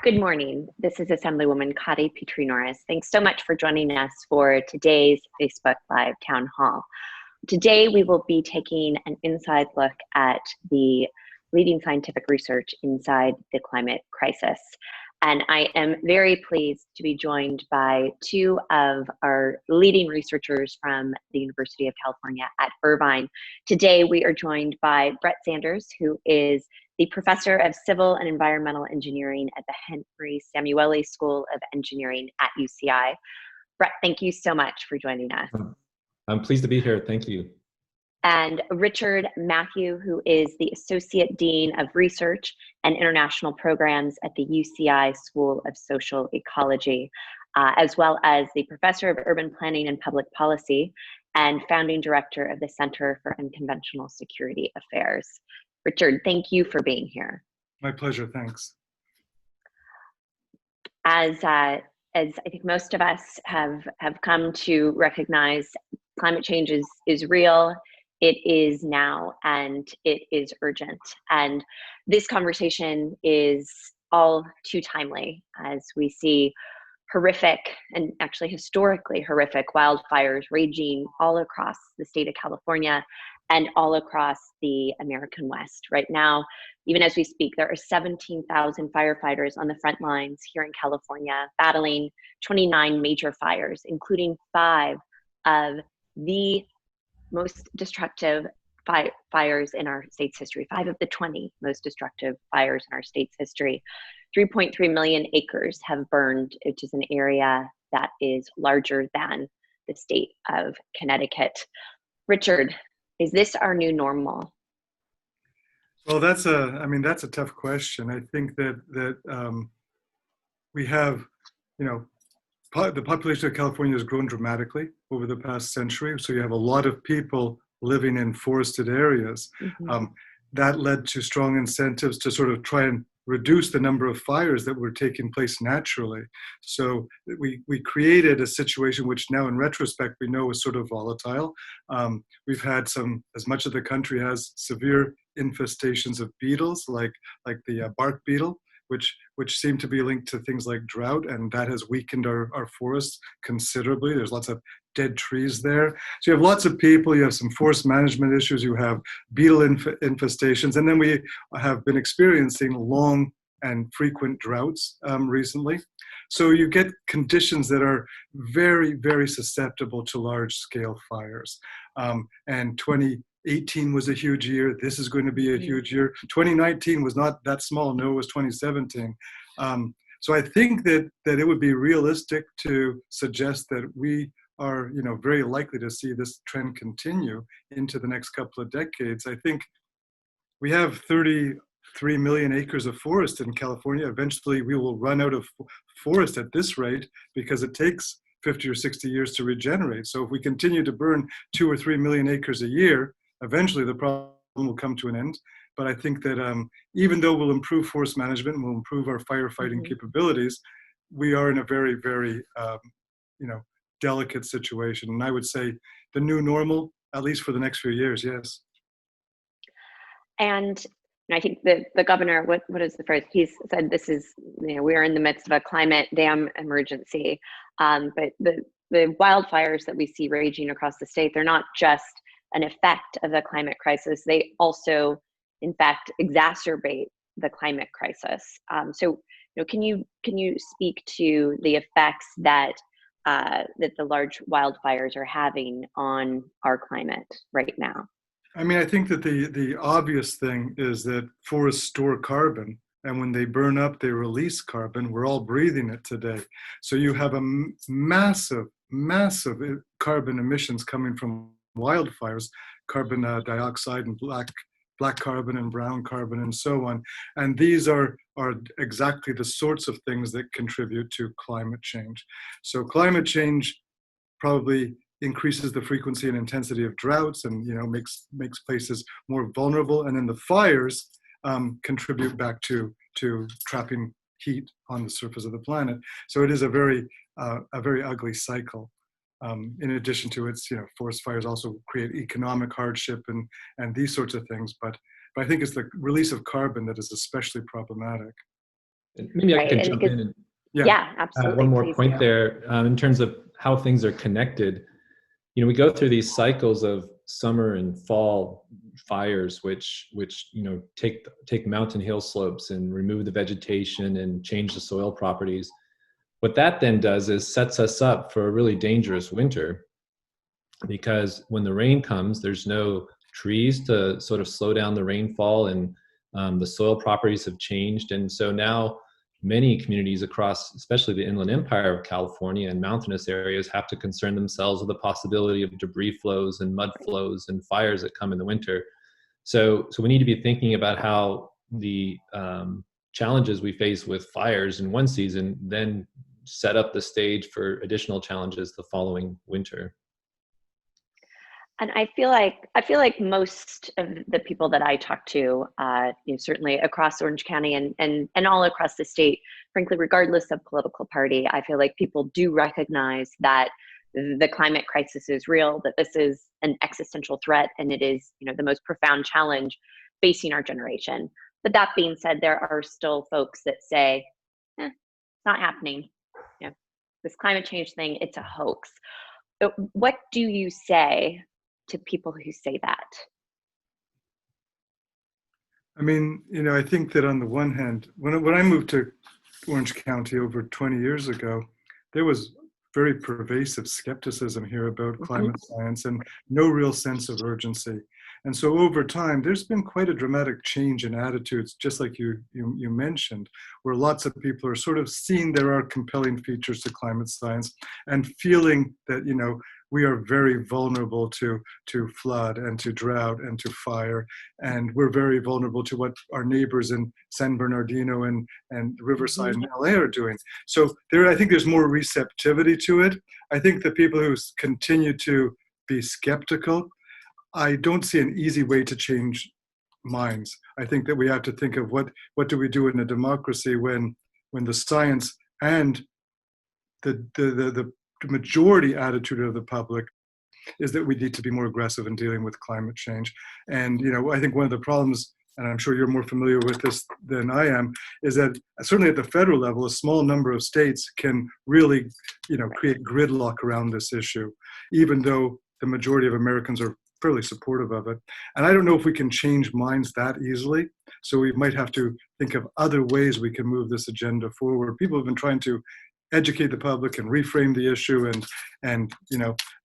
Good morning. This is Assemblywoman Petrie-Norris. Thanks so much for joining us for today's Facebook Live Town Hall. Today, we will be taking an inside look at the leading scientific research inside the climate crisis. And I am very pleased to be joined by two of our leading researchers from the University of California at Irvine. Today, we are joined by Brett Sanders, who is the Professor of Civil and Environmental Engineering at the Henry Samueli School of Engineering at UCI. Brett, thank you so much for joining us. I'm pleased to be here. Thank you. And Richard Matthew, who is the Associate Dean of Research and International Programs at the UCI School of Social Ecology, as well as the Professor of Urban Planning and Public Policy and Founding Director of the Center for Unconventional Security Affairs. Richard, thank you for being here. My pleasure, thanks. As I think most of us have come to recognize, climate change is real. It is now, and it is urgent. And this conversation is all too timely as we see horrific and actually historically horrific wildfires raging all across the state of California and all across the American West. Right now, even as we speak, there are 17,000 firefighters on the front lines here in California battling 29 major fires, including 5 of the most destructive fires in our state's history, 5 of the 20 most destructive fires in our state's history. 3.3 million acres have burned, which is an area that is larger than the state of Connecticut. Richard, is this our new normal? Well, that's a tough question. I think that we have, the population of California has grown dramatically over the past century. So you have a lot of people living in forested areas. Mm-hmm. That led to strong incentives to sort of try and reduce the number of fires that were taking place naturally. So we created a situation which now in retrospect we know is sort of volatile. We've had as much of the country has severe infestations of beetles like the bark beetle, which seem to be linked to things like drought, and that has weakened our forests considerably. There's lots of dead trees there. So you have lots of people, you have some forest management issues, you have beetle infestations, and then we have been experiencing long and frequent droughts recently. So you get conditions that are very, very susceptible to large-scale fires. And 2018 was a huge year. This is going to be a huge year. 2019 was not that small. No, it was 2017. So I think that it would be realistic to suggest that we are, very likely to see this trend continue into the next couple of decades. I think we have 33 million acres of forest in California. Eventually, we will run out of forest at this rate because it takes 50 or 60 years to regenerate. So if we continue to burn 2 or 3 million acres a year, eventually the problem will come to an end. But I think that even though we'll improve forest management and we'll improve our firefighting capabilities, we are in a very, very, delicate situation. And I would say the new normal, at least for the next few years, yes. And I think the governor, what is the phrase? He's said this is, we are in the midst of a climate dam emergency. But the wildfires that we see raging across the state, they're not just an effect of the climate crisis. They also, in fact, exacerbate the climate crisis. So, can you speak to the effects that the large wildfires are having on our climate right now? I mean, I think that the obvious thing is that forests store carbon, and when they burn up, they release carbon. We're all breathing it today. So you have a massive carbon emissions coming from wildfires, carbon dioxide and black carbon and brown carbon and so on. And these are exactly the sorts of things that contribute to climate change. So climate change probably increases the frequency and intensity of droughts and makes places more vulnerable. And then the fires contribute back to trapping heat on the surface of the planet. So it is a very ugly cycle. In addition to its, forest fires also create economic hardship and these sorts of things. But I think it's the release of carbon that is especially problematic. And maybe I right? can And jump in and yeah, add absolutely. one more Please point do. there in terms of how things are connected. We go through these cycles of summer and fall fires, which take mountain hill slopes and remove the vegetation and change the soil properties. What that then does is sets us up for a really dangerous winter, because when the rain comes, there's no trees to sort of slow down the rainfall, and the soil properties have changed. And so now many communities across, especially the Inland Empire of California and mountainous areas, have to concern themselves with the possibility of debris flows and mud flows and fires that come in the winter. So we need to be thinking about how the challenges we face with fires in one season then set up the stage for additional challenges the following winter. And I feel like most of the people that I talk to, certainly across Orange County and all across the state, frankly, regardless of political party, I feel like people do recognize that the climate crisis is real, that this is an existential threat, and it is, the most profound challenge facing our generation. But that being said, there are still folks that say, it's not happening. This climate change thing, it's a hoax. What do you say to people who say that? I mean, I think that on the one hand, when I moved to Orange County over 20 years ago, there was very pervasive skepticism here about climate science and no real sense of urgency. And so over time, there's been quite a dramatic change in attitudes, just like you mentioned, where lots of people are sort of seeing there are compelling features to climate science and feeling that, we are very vulnerable to flood and to drought and to fire. And we're very vulnerable to what our neighbors in San Bernardino and Riverside and LA are doing. So I think there's more receptivity to it. I think the people who continue to be skeptical, I don't see an easy way to change minds. I think that we have to think of what do we do in a democracy when the science and the majority attitude of the public is that we need to be more aggressive in dealing with climate change. And I think one of the problems, and I'm sure you're more familiar with this than I am, is that certainly at the federal level, a small number of states can really create gridlock around this issue, even though the majority of Americans are fairly supportive of it. And I don't know if we can change minds that easily. So we might have to think of other ways we can move this agenda forward. People have been trying to educate the public and reframe the issue and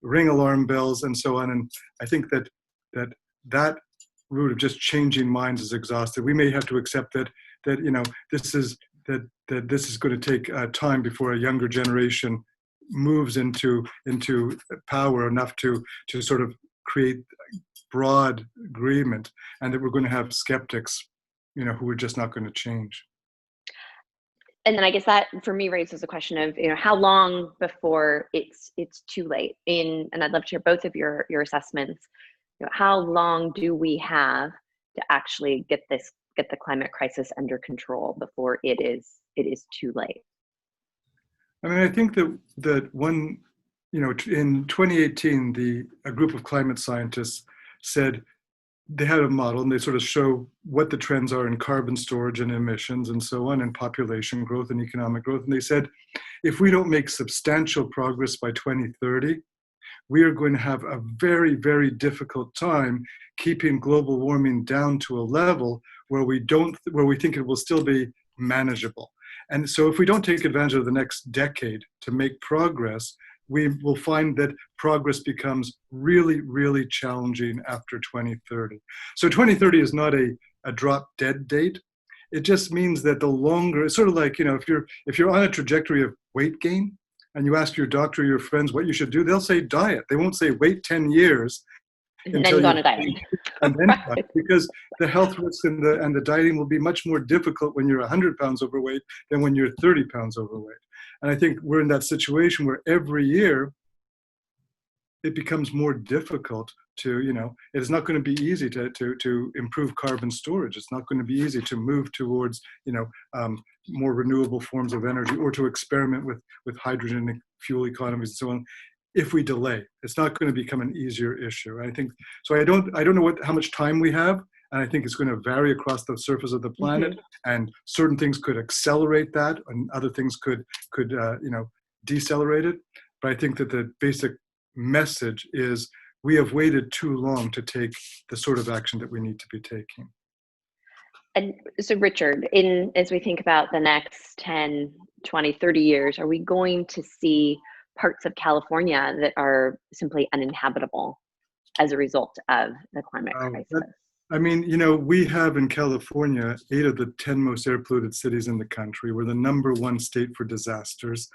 ring alarm bells and so on. And I think that route of just changing minds is exhausted. We may have to accept that this is going to take time before a younger generation moves into power enough to sort of create broad agreement, and that we're going to have skeptics, who are just not going to change. And then I guess that for me raises the question of, how long before it's too late? And I'd love to hear both of your assessments. How long do we have to actually get the climate crisis under control before it is too late? I mean, I think that one, in 2018, a group of climate scientists said they had a model and they sort of show what the trends are in carbon storage and emissions and so on, and population growth and economic growth. And they said, if we don't make substantial progress by 2030, we are going to have a very, very difficult time keeping global warming down to a level where we think it will still be manageable. And so if we don't take advantage of the next decade to make progress, we will find that progress becomes really, really challenging after 2030. So 2030 is not a drop dead date. It just means that the longer, it's sort of like, if you're on a trajectory of weight gain and you ask your doctor or your friends what you should do, they'll say diet. They won't say wait 10 years and then go on a diet. And then right. Because the health risks and the dieting will be much more difficult when you're 100 pounds overweight than when you're 30 pounds overweight. And I think we're in that situation where every year it becomes more difficult to, it's not going to be easy to improve carbon storage. It's not going to be easy to move towards, more renewable forms of energy, or to experiment with hydrogen and fuel economies and so on. If we delay, it's not going to become an easier issue. I think so. I don't know how much time we have. and I think it's going to vary across the surface of the planet. And certain things could accelerate that, and other things could decelerate it. But I think that the basic message is we have waited too long to take the sort of action that we need to be taking. And so, Richard, as we think about the next 10, 20, 30 years, are we going to see parts of California that are simply uninhabitable as a result of the climate crisis? I mean, we have in California 8 of the 10 most air polluted cities in the country. We're the #1 state for disasters.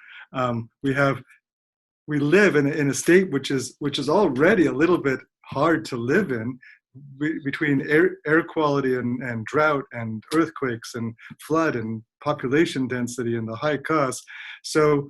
We live in a state which is already a little bit hard to live in, between air quality and drought and earthquakes and flood and population density and the high costs. So,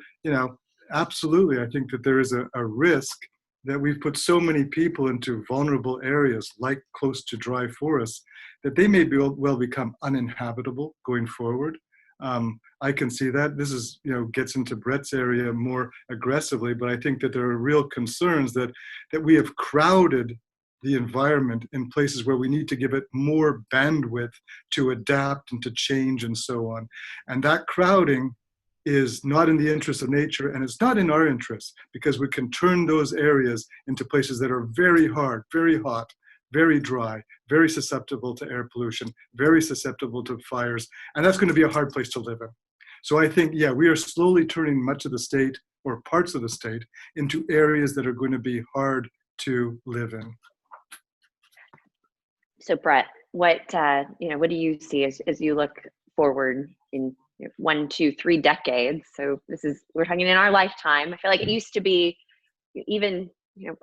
absolutely, I think that there is a risk that we've put so many people into vulnerable areas, like close to dry forests, that they may well become uninhabitable going forward. I can see that. This is, gets into Brett's area more aggressively, but I think that there are real concerns that we have crowded the environment in places where we need to give it more bandwidth to adapt and to change and so on. And that crowding is not in the interest of nature, and it's not in our interest, because we can turn those areas into places that are very hard, very hot, very dry, very susceptible to air pollution, very susceptible to fires, and that's going to be a hard place to live in. So I think, we are slowly turning much of the state, or parts of the state, into areas that are going to be hard to live in. So Brett, what do you see as you look forward in 1, 2, 3 decades? So we're talking in our lifetime. I feel like it used to be even,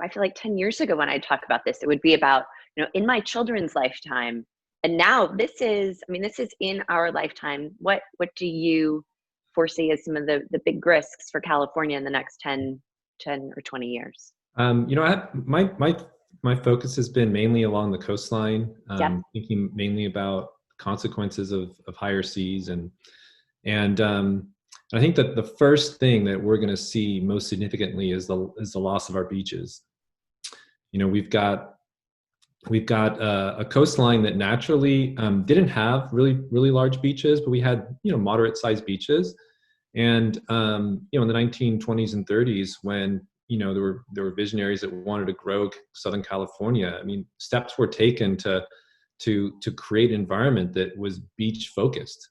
I feel like 10 years ago when I talk about this, it would be about, in my children's lifetime. And now this is in our lifetime. What do you foresee as some of the big risks for California in the next 10 or 20 years? My focus has been mainly along the coastline, Thinking mainly about consequences of higher seas, and I think that the first thing that we're going to see most significantly is the loss of our beaches. We've got a coastline that naturally didn't have really large beaches, but we had moderate sized beaches, and in the 1920s and 30s, when there were visionaries that wanted to grow Southern California, steps were taken to create an environment that was beach focused.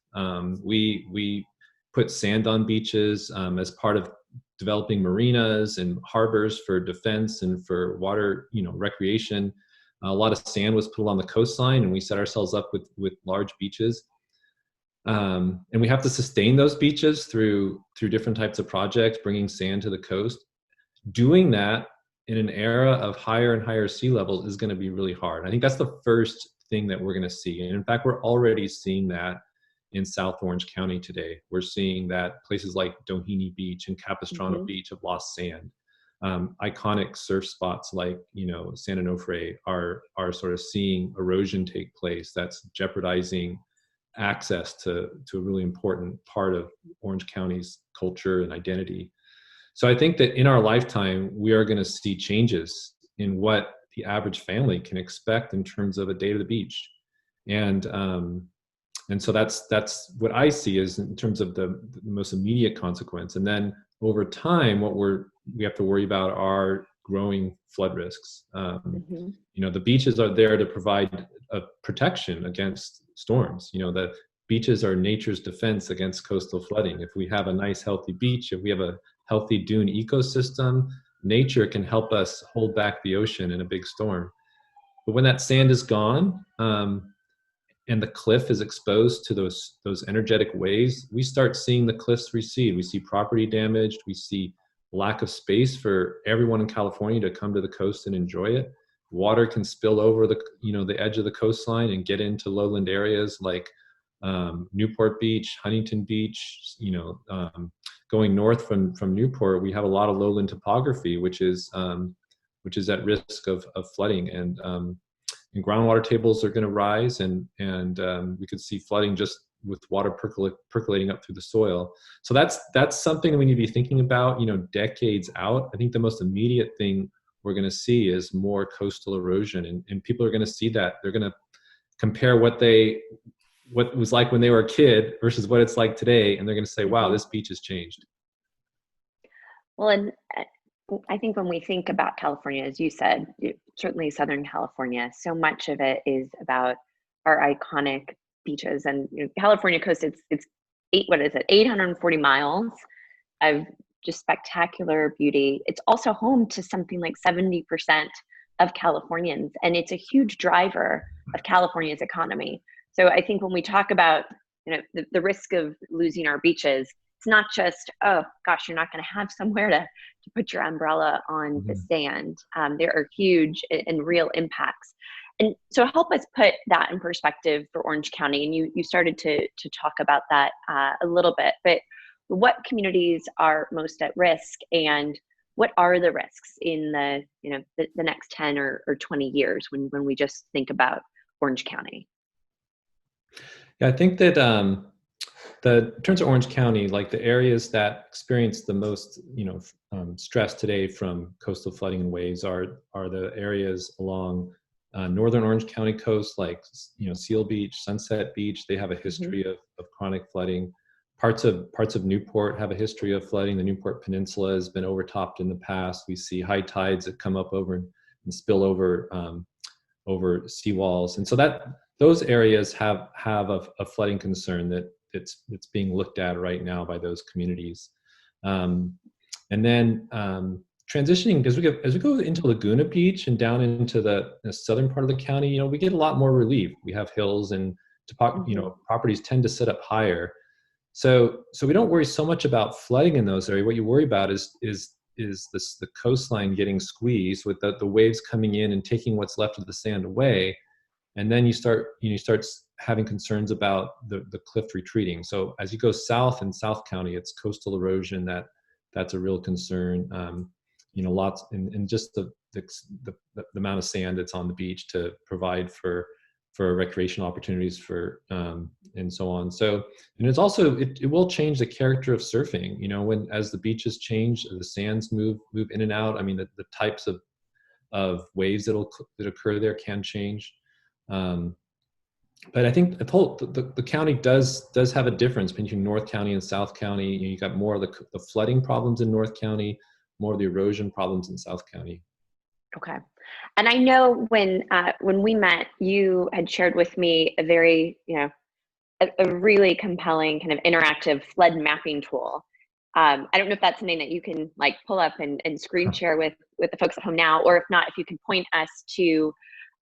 We put sand on beaches as part of developing marinas and harbors for defense and for water, recreation. A lot of sand was put along the coastline, and we set ourselves up with large beaches. And we have to sustain those beaches through different types of projects, bringing sand to the coast. Doing that in an era of higher and higher sea levels is going to be really hard. I think that's the first thing that we're going to see. And in fact, we're already seeing that in South Orange County today. We're seeing that places like Doheny Beach and Capistrano Beach have lost sand. Iconic surf spots like, San Onofre are sort of seeing erosion take place. That's jeopardizing access to a really important part of Orange County's culture and identity. So I think that in our lifetime, we are going to see changes in what the average family can expect in terms of a day to the beach. And so that's what I see is in terms of the most immediate consequence. And then over time, what we have to worry about are growing flood risks. The beaches are there to provide a protection against storms. The beaches are nature's defense against coastal flooding. If we have a nice, healthy beach, if we have a healthy dune ecosystem, nature can help us hold back the ocean in a big storm. But when that sand is gone, and the cliff is exposed to those energetic waves, we start seeing the cliffs recede. We see property damaged. We see lack of space for everyone in California to come to the coast and enjoy it. Water can spill over the edge of the coastline and get into lowland areas like Newport Beach, Huntington Beach. Going north from Newport, we have a lot of lowland topography, which is at risk of flooding, and groundwater tables are going to rise, and we could see flooding just with water percolating up through the soil. So that's something that we need to be thinking about, decades out. I think the most immediate thing we're going to see is more coastal erosion, and people are going to see that. They're going to compare what it was like when they were a kid versus what it's like today, and they're going to say, wow, this beach has changed. Well, and I think when we think about California, as you said, certainly Southern California, so much of it is about our iconic beaches. And California coast, it's 840 miles of just spectacular beauty. It's also home to something like 70% of Californians, and it's a huge driver of California's economy. So I think when we talk about the risk of losing our beaches, it's not just, oh gosh, you're not going to have somewhere to put your umbrella on the sand. There are huge and real impacts. And so help us put that in perspective for Orange County. And you started to talk about that a little bit, but what communities are most at risk, and what are the risks in the next 10 or 20 years when we just think about Orange County? Yeah, I think that in terms of Orange County, like the areas that experience the most, stress today from coastal flooding and waves are the areas along northern Orange County coast, like Seal Beach, Sunset Beach. They have a history of chronic flooding. Parts of Newport have a history of flooding. The Newport Peninsula has been overtopped in the past. We see high tides that come up over and spill over seawalls, and so those areas have a flooding concern that it's being looked at right now by those communities. And then transitioning, as we go into Laguna Beach and down into the southern part of the county, we get a lot more relief. We have hills, and properties tend to sit up higher. So we don't worry so much about flooding in those areas. What you worry about is the coastline getting squeezed with the waves coming in and taking what's left of the sand away. And then you start having concerns about the cliff retreating. So as you go south in South County, it's coastal erosion that's a real concern. Lots and just the amount of sand that's on the beach to provide for recreational opportunities for and so on. So, and it's also it will change the character of surfing. As the beaches change, the sands move in and out. I mean, the types of waves that occur there can change. But I think the county does have a difference between North County and South County. You got more of the flooding problems in North County, more of the erosion problems in South County. Okay. And I know when we met, you had shared with me a very, a really compelling kind of interactive flood mapping tool. I don't know if that's something that you can pull up and screen share with the folks at home now, or if not, if you can point us to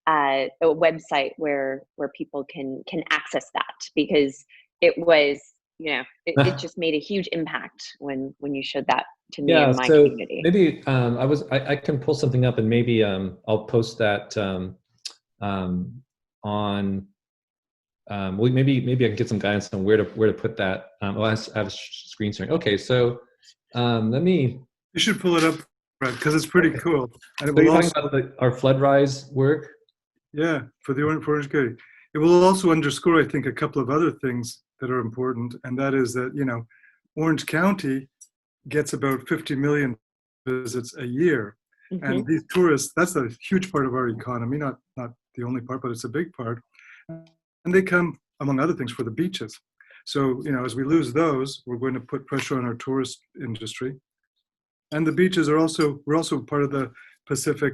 a website where people can access that, because it was, it just made a huge impact when you showed that to me and my community. Maybe I can pull something up, and maybe I'll post that on. Well, maybe I can get some guidance on where to put that. I have a screen sharing. Okay, so let me. You should pull it up, Brett, because it's pretty cool. And So you're talking about our flood rise work? Yeah, for Orange County. It will also underscore, I think, a couple of other things that are important, and that is that Orange County gets about 50 million visits a year, and these tourists, that's a huge part of our economy, not the only part, but it's a big part. And they come, among other things, for the beaches. So, as we lose those, we're going to put pressure on our tourist industry. And the beaches we're also part of the Pacific,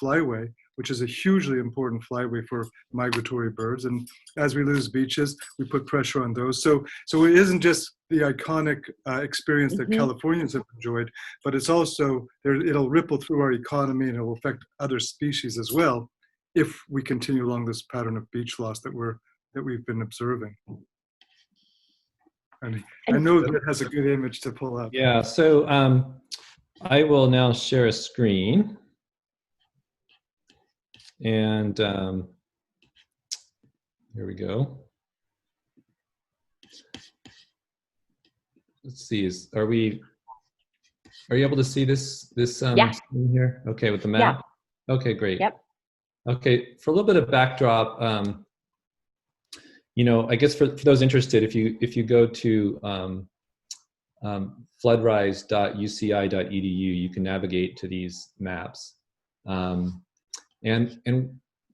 flyway, which is a hugely important flyway for migratory birds. And as we lose beaches, we put pressure on those. So it isn't just the iconic experience that Californians have enjoyed, but it's also, it'll ripple through our economy, and it will affect other species as well, if we continue along this pattern of beach loss that we've been observing. And I know that has a good image to pull up. Yeah, so I will now share a screen. And here we go. Let's see, are you able to see this Yeah. screen here? Okay, with the map? Yeah. Okay, great. Yep. Okay, for a little bit of backdrop, I guess for those interested, if you go to floodrise.uci.edu, you can navigate to these maps. And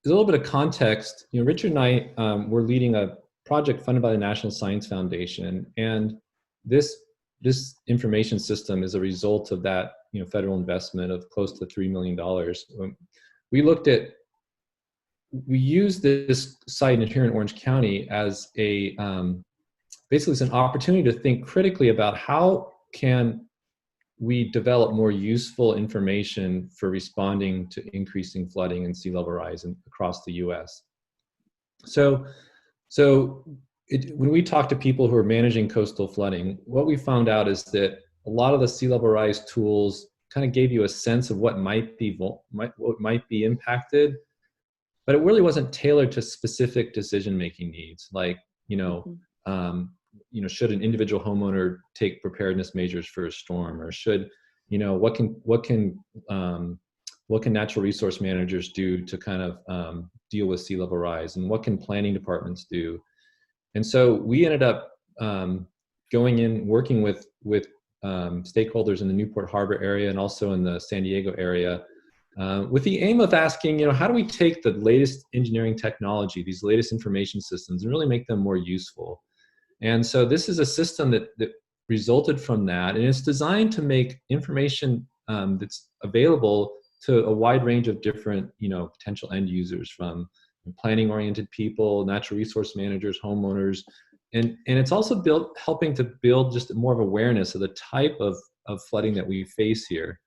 a little bit of context, Richard and I were leading a project funded by the National Science Foundation, and this information system is a result of that federal investment of close to $3 million. We used this site here in Orange County as a basically it's an opportunity to think critically about how can we develop more useful information for responding to increasing flooding and sea level rise across the U.S. So when we talk to people who are managing coastal flooding, what we found out is that a lot of the sea level rise tools kind of gave you a sense of what might be impacted, but it really wasn't tailored to specific decision-making needs, like should an individual homeowner take preparedness measures for a storm, or should what can natural resource managers do to kind of deal with sea level rise, and what can planning departments do? And so we ended up going in, working with stakeholders in the Newport Harbor area and also in the San Diego area, with the aim of asking, how do we take the latest engineering technology, these latest information systems, and really make them more useful? And so this is a system that resulted from that, and it's designed to make information that's available to a wide range of different, potential end users, from planning-oriented people, natural resource managers, homeowners, and it's also helping to build just more of awareness of the type of flooding that we face here.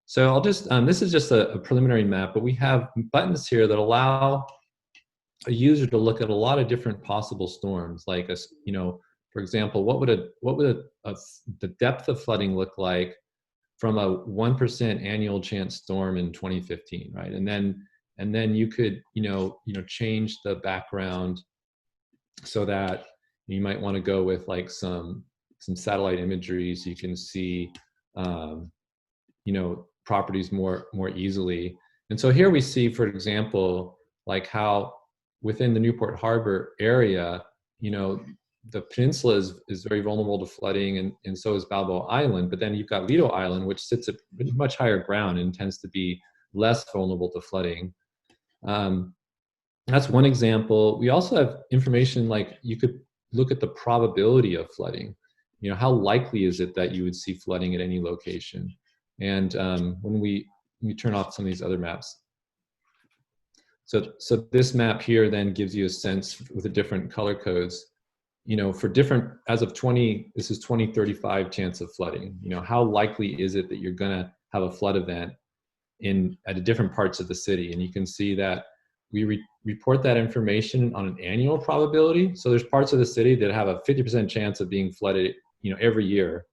So I'll just, this is just a preliminary map, but we have buttons here that allow a user to look at a lot of different possible storms, like for example, what would the depth of flooding look like from a 1% annual chance storm in 2015, right? And then you could change the background so that you might want to go with like some satellite imagery so you can see properties more easily. And so here we see, for example, like how within the Newport Harbor area, the peninsula is very vulnerable to flooding, and so is Balboa Island. But then you've got Lido Island, which sits at much higher ground and tends to be less vulnerable to flooding. That's one example. We also have information like you could look at the probability of flooding. How likely is it that you would see flooding at any location? And when we turn off some of these other maps. So this map here then gives you a sense with the different color codes, for different, as of this is 2035 chance of flooding. How likely is it that you're gonna have a flood event at different parts of the city? And you can see that we report that information on an annual probability. So there's parts of the city that have a 50% chance of being flooded, every year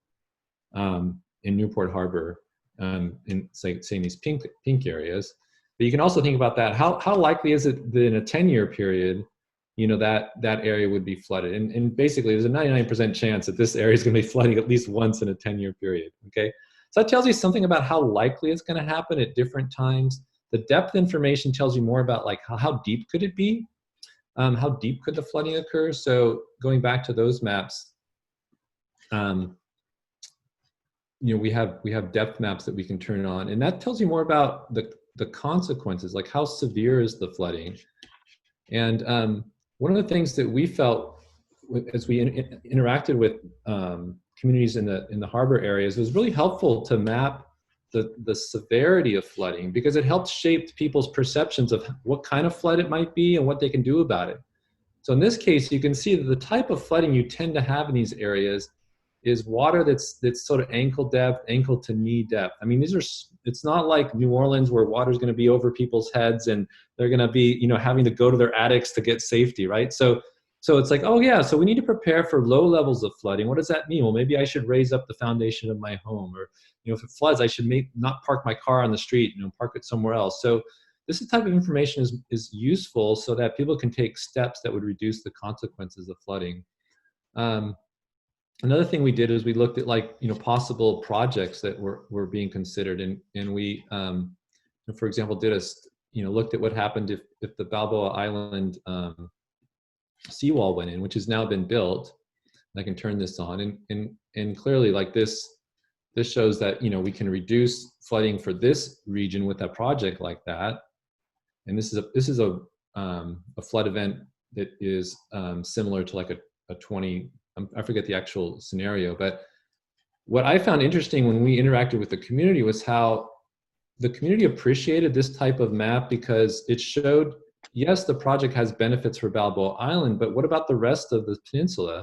in Newport Harbor, in say these pink areas. But you can also think about that. How likely is it that in a 10-year period, that area would be flooded? And basically, there's a 99% chance that this area is going to be flooding at least once in a 10-year period. Okay, so that tells you something about how likely it's going to happen at different times. The depth information tells you more about like how deep could it be, how deep could the flooding occur. So going back to those maps, we have depth maps that we can turn on, and that tells you more about the consequences, like how severe is the flooding. And one of the things that we felt as we interacted with communities in the harbor areas was really helpful to map the severity of flooding, because it helped shape people's perceptions of what kind of flood it might be and what they can do about it. So in this case, you can see that the type of flooding you tend to have in these areas is water that's sort of ankle to knee depth. I mean, it's not like New Orleans where water's going to be over people's heads and they're going to be, having to go to their attics to get safety, right? So it's like, oh yeah, so we need to prepare for low levels of flooding. What does that mean? Well, maybe I should raise up the foundation of my home, or if it floods, I should not park my car on the street, park it somewhere else. So this type of information is useful so that people can take steps that would reduce the consequences of flooding. Another thing we did is we looked at possible projects that were being considered, and we, for example, looked at what happened if the Balboa Island seawall went in, which has now been built. I can turn this on, and clearly, like this shows that we can reduce flooding for this region with a project like that. And this is a flood event that is similar to like a 20, I forget the actual scenario, but what I found interesting when we interacted with the community was how the community appreciated this type of map, because it showed, yes, the project has benefits for Balboa Island, but what about the rest of the peninsula?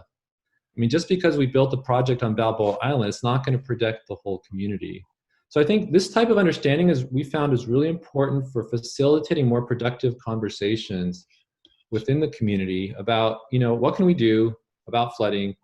I mean, just because we built a project on Balboa Island, it's not going to protect the whole community. So I think this type of understanding we found is really important for facilitating more productive conversations within the community about, what can we do about flooding?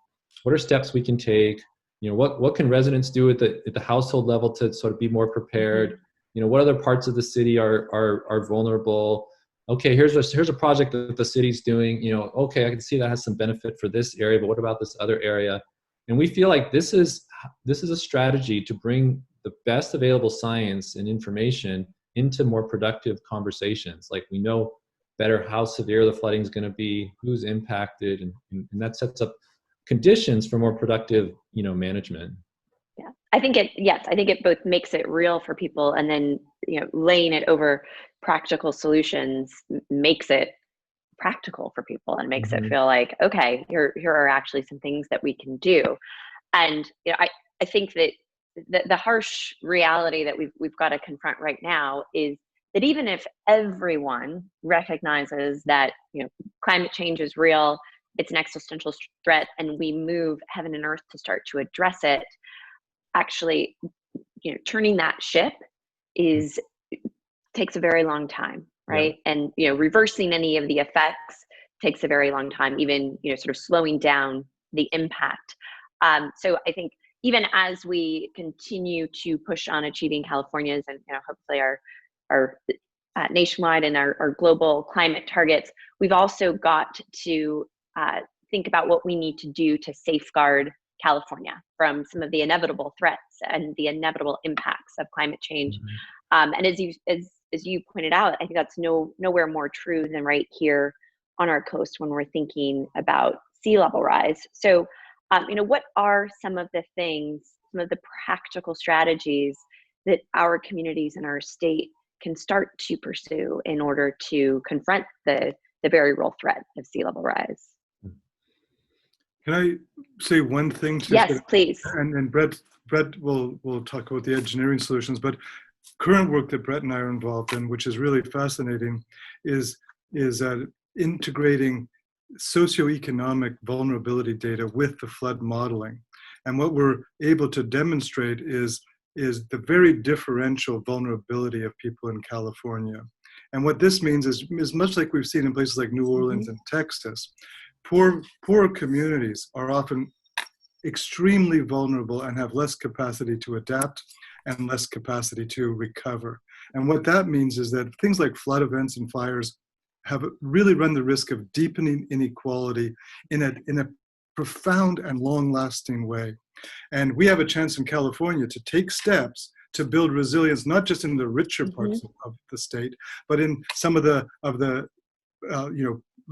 What are steps we can take? What can residents do at the household level to sort of be more prepared? What other parts of the city are vulnerable? Okay, here's a project that the city's doing. Okay, I can see that has some benefit for this area, but what about this other area? And we feel like this is a strategy to bring the best available science and information into more productive conversations. Like, we know better how severe the flooding is going to be, who's impacted, and that sets up conditions for more productive, management. Yeah, I think it both makes it real for people, and then, laying it over practical solutions makes it practical for people, and makes it feel like, okay, here are actually some things that we can do. And I think that the harsh reality that we've got to confront right now is that even if everyone recognizes that climate change is real, it's an existential threat, and we move heaven and earth to start to address it, actually, turning that ship takes a very long time, right? Yeah. And reversing any of the effects takes a very long time, even sort of slowing down the impact. So I think even as we continue to push on achieving California's and hopefully our nationwide and our global climate targets, we've also got to think about what we need to do to safeguard California from some of the inevitable threats and the inevitable impacts of climate change. And as you pointed out, I think that's nowhere more true than right here on our coast when we're thinking about sea level rise. So, what are some of the practical strategies that our communities and our state can start to pursue in order to confront the very real threat of sea level rise? Can I say one thing? Yes, please. And Brett will talk about the engineering solutions, but current work that Brett and I are involved in, which is really fascinating, is integrating socioeconomic vulnerability data with the flood modeling. And what we're able to demonstrate is the very differential vulnerability of people in California. And what this means is much like we've seen in places like New Orleans and Texas. Poor communities are often extremely vulnerable and have less capacity to adapt and less capacity to recover. And what that means is that things like flood events and fires have really run the risk of deepening inequality in a profound and long-lasting way. And we have a chance in California to take steps to build resilience, not just in the richer parts of the state, but in some of the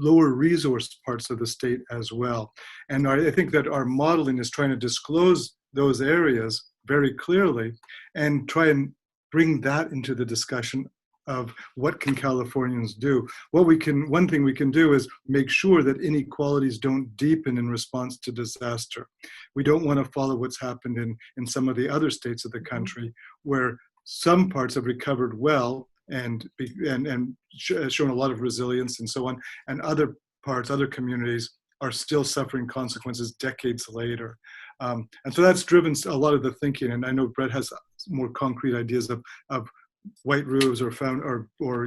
lower resource parts of the state as well. And I think that our modeling is trying to disclose those areas very clearly and try and bring that into the discussion of what can Californians do. One thing we can do is make sure that inequalities don't deepen in response to disaster. We don't want to follow what's happened in some of the other states of the country, where some parts have recovered well and shown a lot of resilience and so on, and other communities are still suffering consequences decades later. And so that's driven a lot of the thinking. And I know Brett has more concrete ideas of white roofs or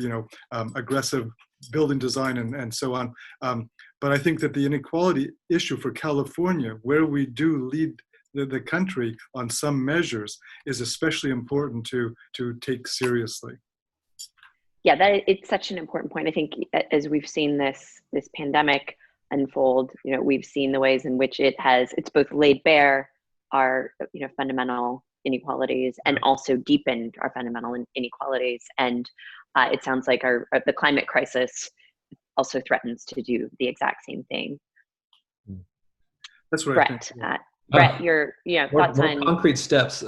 aggressive building design and so on. But I think that the inequality issue for California, where we do lead the country on some measures, is especially important to take seriously. Yeah, it's such an important point. I think as we've seen this pandemic unfold, we've seen the ways in which it's both laid bare our fundamental inequalities and also deepened our fundamental inequalities. And it sounds like the climate crisis also threatens to do the exact same thing. That's right. Brett, Brett, your thoughts More on. concrete steps.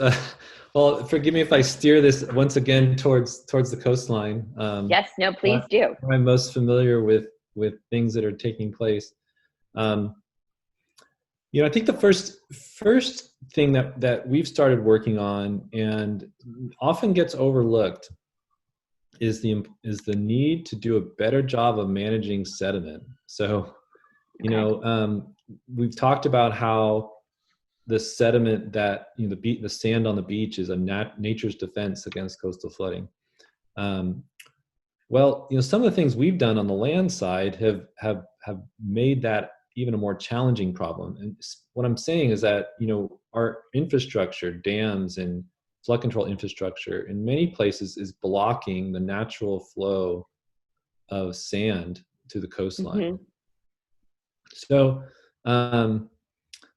Well, forgive me if I steer this once again towards the coastline. Yes, no, please do. I'm most familiar with things that are taking place. I think the first thing that we've started working on and often gets overlooked is the need to do a better job of managing sediment. So, we've talked about how the sediment that the sand on the beach is nature's defense against coastal flooding. Well, some of the things we've done on the land side have made that even a more challenging problem. And what I'm saying is that our infrastructure, dams and flood control infrastructure, in many places is blocking the natural flow of sand to the coastline.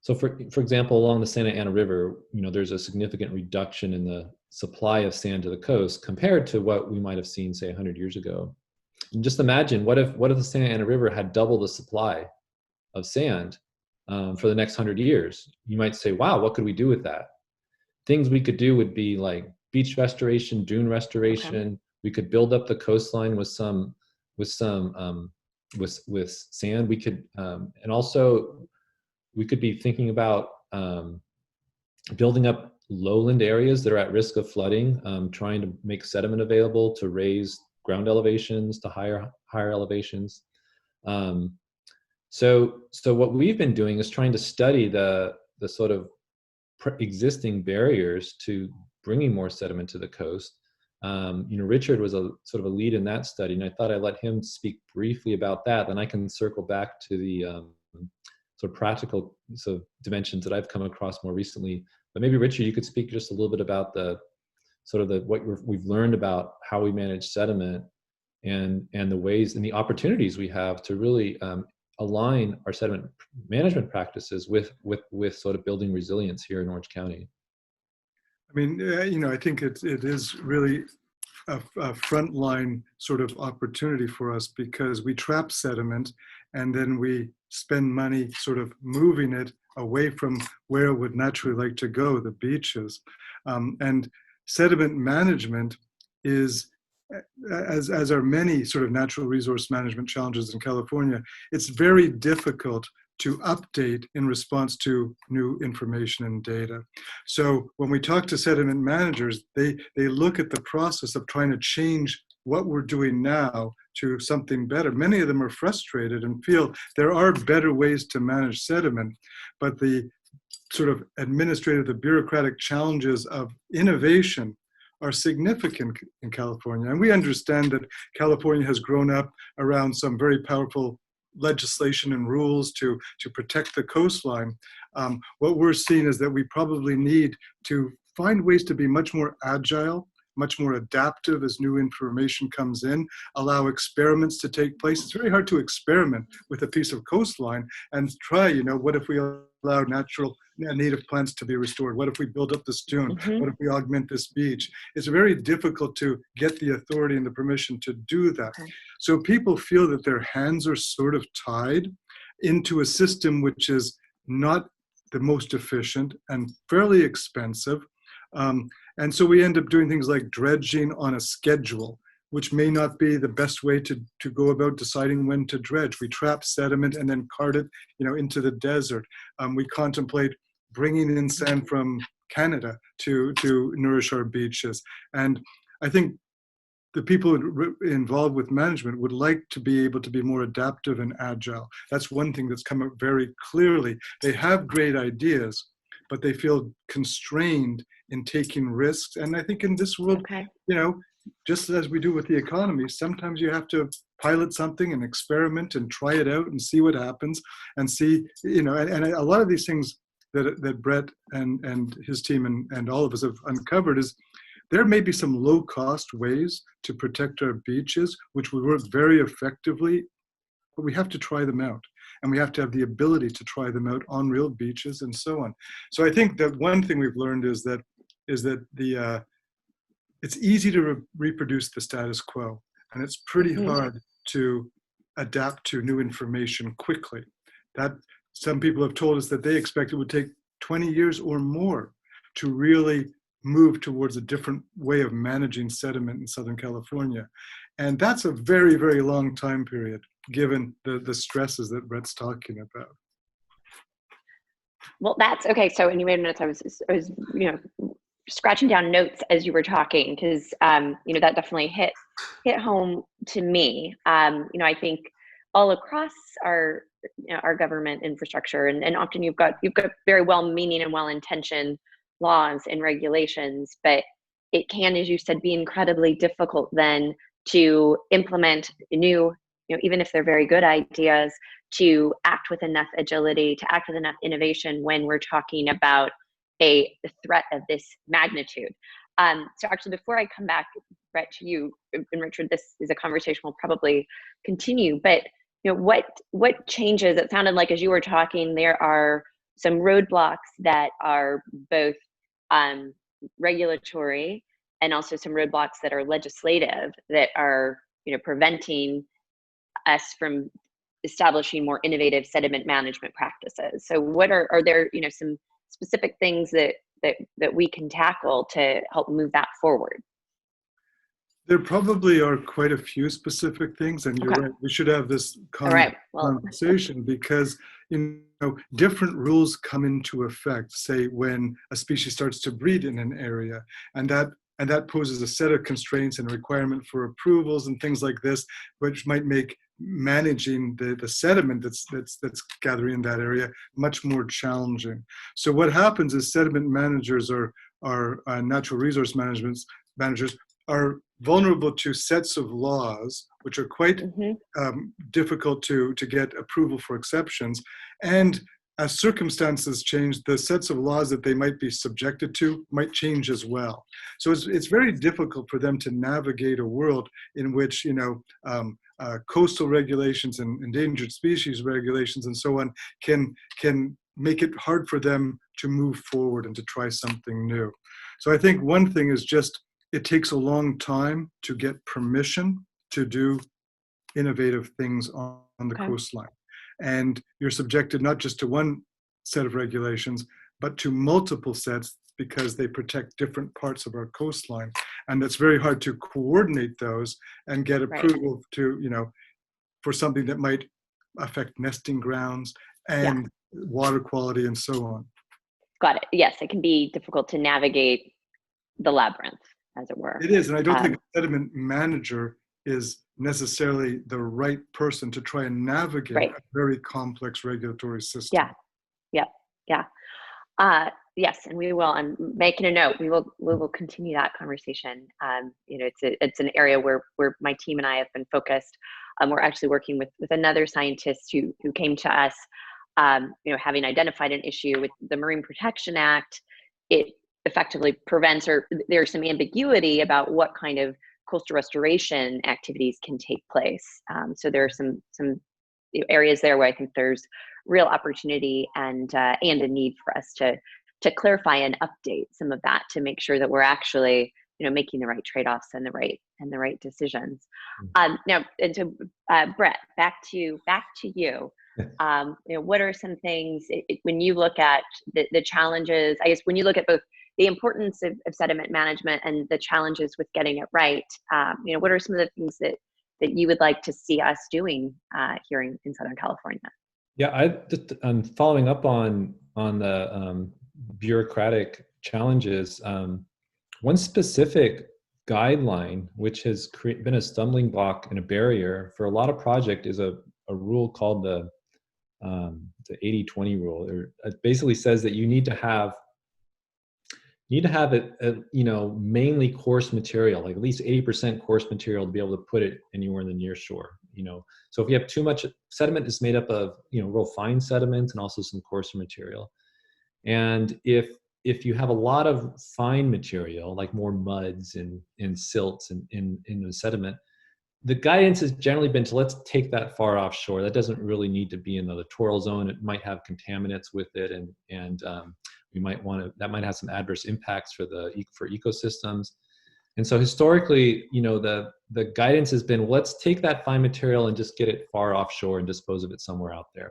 So, for example, along the Santa Ana River, there's a significant reduction in the supply of sand to the coast compared to what we might have seen, say, 100 years ago. And just imagine, what if the Santa Ana River had double the supply of sand for the next 100 years? You might say, wow, what could we do with that? Things we could do would be like beach restoration, dune restoration. Okay. We could build up the coastline with sand. We could, and also we could be thinking about building up lowland areas that are at risk of flooding, trying to make sediment available to raise ground elevations to higher elevations. So what we've been doing is trying to study the sort of existing barriers to bringing more sediment to the coast. Richard was a sort of a lead in that study, and I thought I'd let him speak briefly about that. Then I can circle back to the sort of practical dimensions that I've come across more recently. But maybe Richard, you could speak just a little bit about what we've learned about how we manage sediment and the ways and the opportunities we have to really align our sediment management practices with sort of building resilience here in Orange County. I mean, I think it is really a frontline sort of opportunity for us, because we trap sediment and then we spend money sort of moving it away from where it would naturally like to go, the beaches. And sediment management is, as are many sort of natural resource management challenges in California, it's very difficult to update in response to new information and data. So when we talk to sediment managers, they look at the process of trying to change what we're doing now to something better. Many of them are frustrated and feel there are better ways to manage sediment, but the sort of administrative, the bureaucratic challenges of innovation are significant in California. And we understand that California has grown up around some very powerful legislation and rules to protect the coastline. What we're seeing is that we probably need to find ways to be much more agile, much more adaptive as new information comes in, allow experiments to take place. It's very hard to experiment with a piece of coastline and try, what if we allow natural native plants to be restored? What if we build up this dune? What if we augment this beach? It's very difficult to get the authority and the permission to do that. So people feel that their hands are sort of tied into a system which is not the most efficient and fairly expensive. And so we end up doing things like dredging on a schedule, which may not be the best way to go about deciding when to dredge. We trap sediment and then cart it, into the desert. We contemplate bringing in sand from Canada to nourish our beaches. And I think the people involved with management would like to be able to be more adaptive and agile. That's one thing that's come up very clearly. They have great ideas, but they feel constrained in taking risks. And I think in this world, just as we do with the economy, sometimes you have to pilot something and experiment and try it out and see what happens and see, and a lot of these things that Brett and his team and all of us have uncovered is there may be some low-cost ways to protect our beaches, which would work very effectively, but we have to try them out. And we have to have the ability to try them out on real beaches and so on. So I think that one thing we've learned is that it's easy to reproduce the status quo, and it's pretty hard to adapt to new information quickly. That some people have told us that they expect it would take 20 years or more to really move towards a different way of managing sediment in Southern California. And that's a very, very long time period, given the stresses that Brett's talking about. Well, that's okay. So, and you made notes. I was, scratching down notes as you were talking, because, that definitely hit home to me. I think all across our government infrastructure, and often you've got very well-meaning and well-intentioned laws and regulations, but it can, as you said, be incredibly difficult then to implement new, even if they're very good ideas, to act with enough agility, to act with enough innovation when we're talking about a threat of this magnitude. So actually, before I come back, Brett, to you and Richard, this is a conversation we'll probably continue, but what changes? It sounded like as you were talking, there are some roadblocks that are both regulatory and also some roadblocks that are legislative that are preventing us from establishing more innovative sediment management practices. So what are there some specific things that we can tackle to help move that forward? There probably are quite a few specific things, and you're right. We should have this conversation because different rules come into effect. Say when a species starts to breed in an area, and that poses a set of constraints and requirement for approvals and things like this, which might make managing the sediment that's gathering in that area much more challenging. So what happens is sediment managers or natural resource managers are vulnerable to sets of laws which are quite difficult to get approval for exceptions. And as circumstances change, the sets of laws that they might be subjected to might change as well. So it's very difficult for them to navigate a world in which coastal regulations and endangered species regulations and so on can make it hard for them to move forward and to try something new. So I think one thing is just it takes a long time to get permission to do innovative things on the coastline. And you're subjected not just to one set of regulations, but to multiple sets because they protect different parts of our coastline. And it's very hard to coordinate those and get approval to, for something that might affect nesting grounds and water quality and so on. Got it. Yes, it can be difficult to navigate the labyrinth, as it were. It is, and I don't think a sediment manager is necessarily the right person to try and navigate a very complex regulatory system. Yes, and we will. I'm making a note. We will continue that conversation. It's an area where my team and I have been focused. We're actually working with another scientist who came to us, having identified an issue with the Marine Protection Act. It effectively prevents, or there's some ambiguity about what kind of coastal restoration activities can take place. So there are some areas there where I think there's real opportunity and a need for us to clarify and update some of that to make sure that we're actually making the right trade-offs and the right decisions. Now, and so Brett, back to you. What are some things when you look at the challenges? I guess when you look at both the importance of sediment management and the challenges with getting it right, what are some of the things that you would like to see us doing here in Southern California? Yeah, I'm following up on the bureaucratic challenges. One specific guideline, which has been a stumbling block and a barrier for a lot of projects, is a rule called the 80-20 rule. It basically says that you need to have it, mainly coarse material, like at least 80% coarse material to be able to put it anywhere in the near shore. So if you have too much sediment, is made up of real fine sediment and also some coarser material. And if you have a lot of fine material, like more muds and silts in the sediment, the guidance has generally been to let's take that far offshore. That doesn't really need to be in the littoral zone. It might have contaminants with it, and we might that might have some adverse impacts for ecosystems. And so historically, the guidance has been, let's take that fine material and just get it far offshore and dispose of it somewhere out there.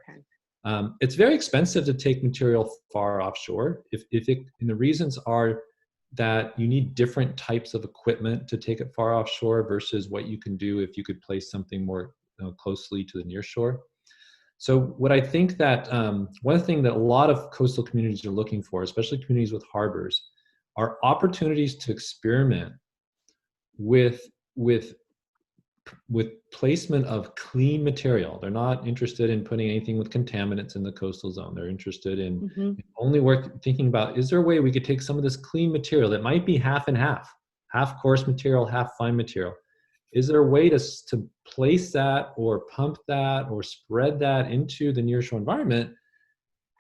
It's very expensive to take material far offshore. And the reasons are that you need different types of equipment to take it far offshore versus what you can do if you could place something more closely to the near shore. So what I think that one thing that a lot of coastal communities are looking for, especially communities with harbors, are opportunities to experiment with placement of clean material. They're not interested in putting anything with contaminants in the coastal zone. They're interested in only thinking about, is there a way we could take some of this clean material that might be half and half coarse material, half fine material. Is there a way to place that or pump that or spread that into the nearshore environment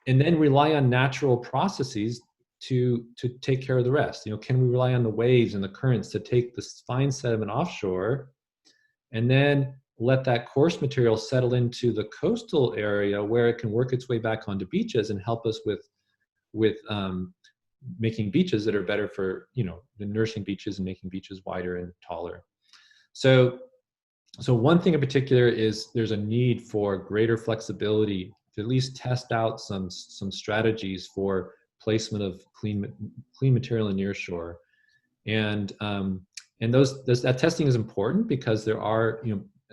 and then rely on natural processes to take care of the rest? Can we rely on the waves and the currents to take this fine sediment offshore and then let that coarse material settle into the coastal area where it can work its way back onto beaches and help us with making beaches that are better for, the nourishing beaches and making beaches wider and taller. So one thing in particular is there's a need for greater flexibility to at least test out some strategies for placement of clean material in nearshore. And that testing is important because there are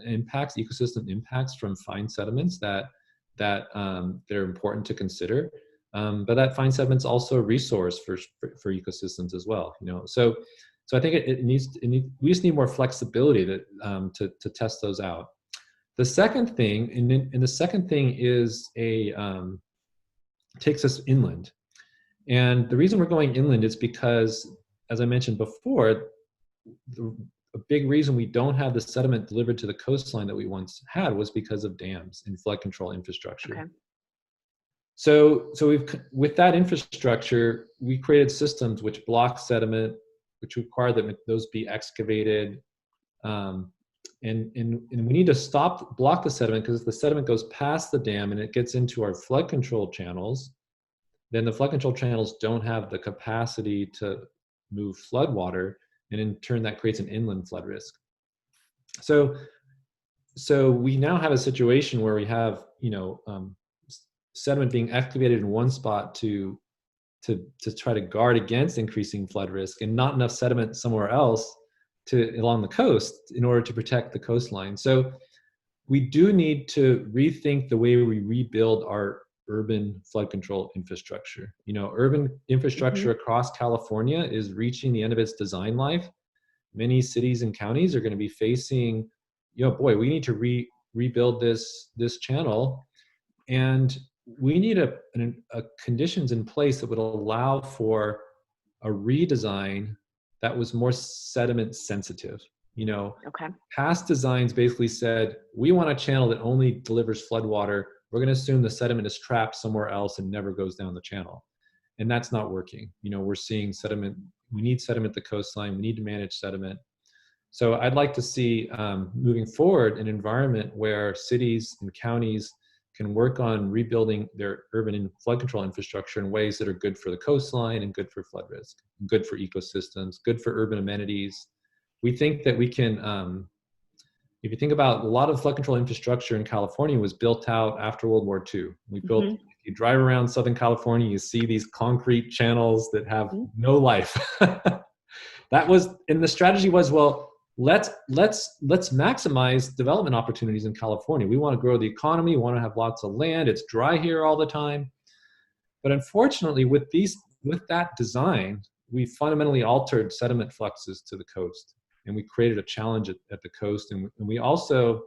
ecosystem impacts from fine sediments that are important to consider. But that fine sediment's also a resource for ecosystems as well. So I think we just need more flexibility to test those out. The second thing, and the second thing is takes us inland. And the reason we're going inland is because, as I mentioned before, a big reason we don't have the sediment delivered to the coastline that we once had was because of dams and flood control infrastructure. Okay. So with that infrastructure, we created systems which block sediment, which require that those be excavated. And we need to block the sediment, because if the sediment goes past the dam and it gets into our flood control channels, then the flood control channels don't have the capacity to move flood water, and in turn that creates an inland flood risk. So we now have a situation where we have sediment being excavated in one spot to try to guard against increasing flood risk, and not enough sediment somewhere else along the coast in order to protect the coastline. So we do need to rethink the way we rebuild our urban flood control infrastructure. Urban infrastructure across California is reaching the end of its design life. Many cities and counties are going to be facing, we need to rebuild this channel, and we need a conditions in place that would allow for a redesign that was more sediment sensitive. Okay. Past designs basically said, we want a channel that only delivers flood water. We're going to assume the sediment is trapped somewhere else and never goes down the channel. And that's not working. We're seeing sediment. We need sediment at the coastline. We need to manage sediment. So I'd like to see, moving forward, an environment where cities and counties can work on rebuilding their urban and flood control infrastructure in ways that are good for the coastline and good for flood risk, good for ecosystems, good for urban amenities. We think that we can, if you think about a lot of flood control infrastructure in California was built out after World War II. If you drive around Southern California, you see these concrete channels that have no life. And the strategy was, well, let's maximize development opportunities in California. We want to grow the economy. We want to have lots of land. It's dry here all the time. But unfortunately, with that design, we fundamentally altered sediment fluxes to the coast, and we created a challenge at the coast. And we also,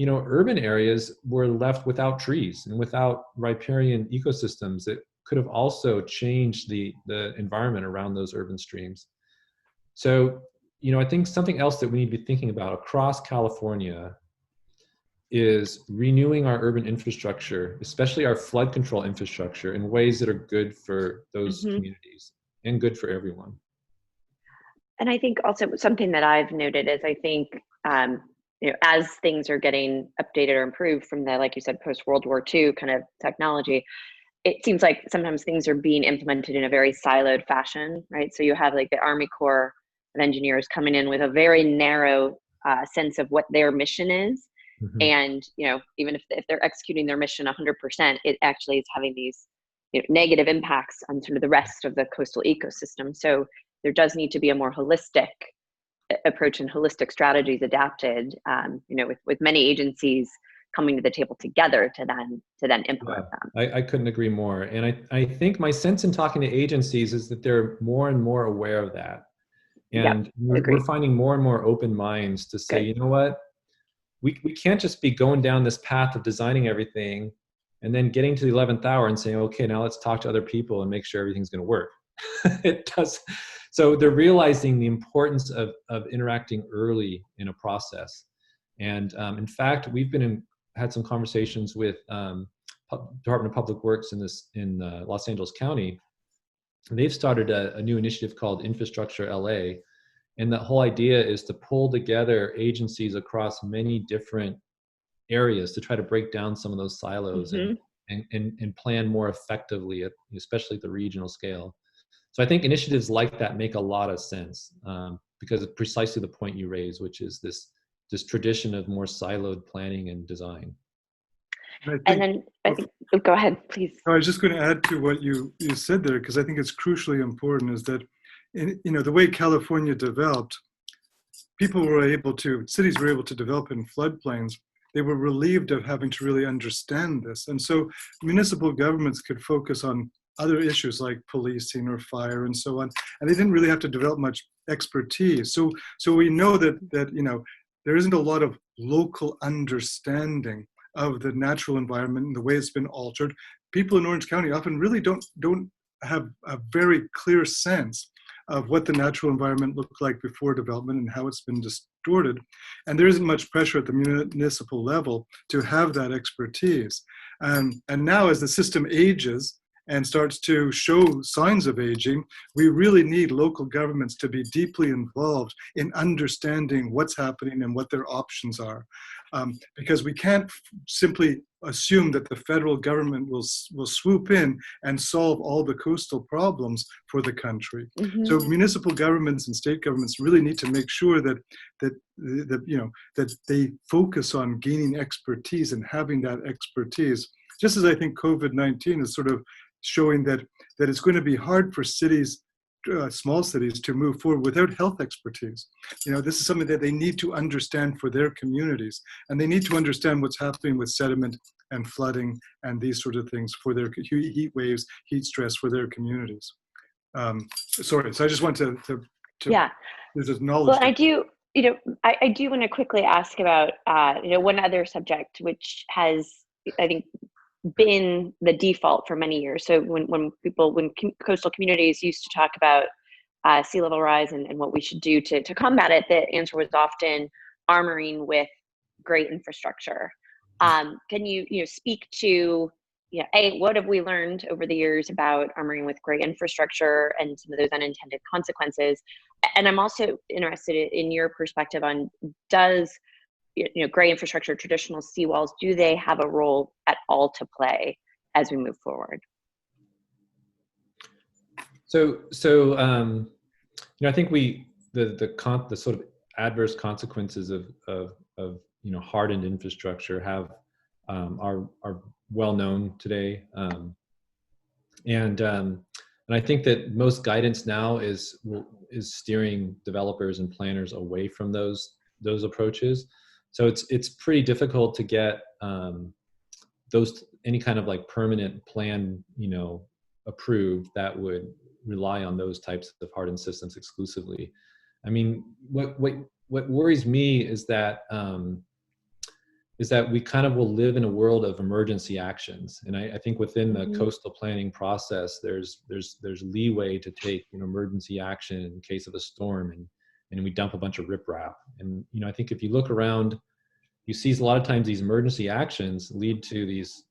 urban areas were left without trees and without riparian ecosystems that could have also changed the environment around those urban streams. So, I think something else that we need to be thinking about across California is renewing our urban infrastructure, especially our flood control infrastructure, in ways that are good for those communities and good for everyone. And I think also something that I've noted is, I think, as things are getting updated or improved from the, like you said, post-World War II kind of technology, it seems like sometimes things are being implemented in a very siloed fashion, right? So you have like the Army Corps of Engineers coming in with a very narrow sense of what their mission is, And, even if they're executing their mission 100%, it actually is having these negative impacts on sort of the rest of the coastal ecosystem. So there does need to be a more holistic approach and holistic strategies adapted, with many agencies coming to the table together to then implement them. I couldn't agree more. And I think my sense in talking to agencies is that they're more and more aware of that. And we're finding more and more open minds to say, you know what, we can't just be going down this path of designing everything and then getting to the 11th hour and saying, okay, now let's talk to other people and make sure everything's going to work. It does. So they're realizing the importance of interacting early in a process. And in fact, we've had some conversations with Department of Public Works in Los Angeles County. They've started a new initiative called Infrastructure LA. And the whole idea is to pull together agencies across many different areas to try to break down some of those silos and plan more effectively, especially at the regional scale. So I think initiatives like that make a lot of sense because of precisely the point you raise, which is this tradition of more siloed planning and design. And then go ahead, please. I was just going to add to what you said there, because I think it's crucially important, is that the way California developed, cities were able to develop in floodplains. They were relieved of having to really understand this. And so municipal governments could focus on other issues like policing or fire and so on. And they didn't really have to develop much expertise. So we know that there isn't a lot of local understanding of the natural environment and the way it's been altered. People in Orange County often really don't have a very clear sense of what the natural environment looked like before development and how it's been distorted. And there isn't much pressure at the municipal level to have that expertise. And now as the system ages and starts to show signs of aging, we really need local governments to be deeply involved in understanding what's happening and what their options are. Because we can't simply assume that the federal government will swoop in and solve all the coastal problems for the country. So municipal governments and state governments really need to make sure that they focus on gaining expertise and having that expertise. Just as I think COVID-19 is sort of showing that it's going to be hard for cities, small cities, to move forward without health expertise. This is something that they need to understand for their communities, and they need to understand what's happening with sediment and flooding and these sort of things for their heat waves, heat stress for their communities. So I just want to there's this knowledge. Well, I do want to quickly ask about one other subject which has, I think, been the default for many years. So when coastal communities used to talk about sea level rise and what we should do to combat it, the answer was often armoring with great infrastructure. Can you speak to what have we learned over the years about armoring with great infrastructure and some of those unintended consequences? And I'm also interested in your perspective on, does great infrastructure, traditional seawalls, do they have a role at all to play as we move forward? So I think the sort of adverse consequences of hardened infrastructure are well known today, and I think that most guidance now is steering developers and planners away from those approaches. So it's pretty difficult to get any kind of like permanent plan approved that would rely on those types of hardened systems exclusively. I mean, what worries me is that we kind of will live in a world of emergency actions, and I think within the coastal planning process, there's leeway to take emergency action in case of a storm, and we dump a bunch of riprap. And I think if you look around, you see a lot of times these emergency actions lead to these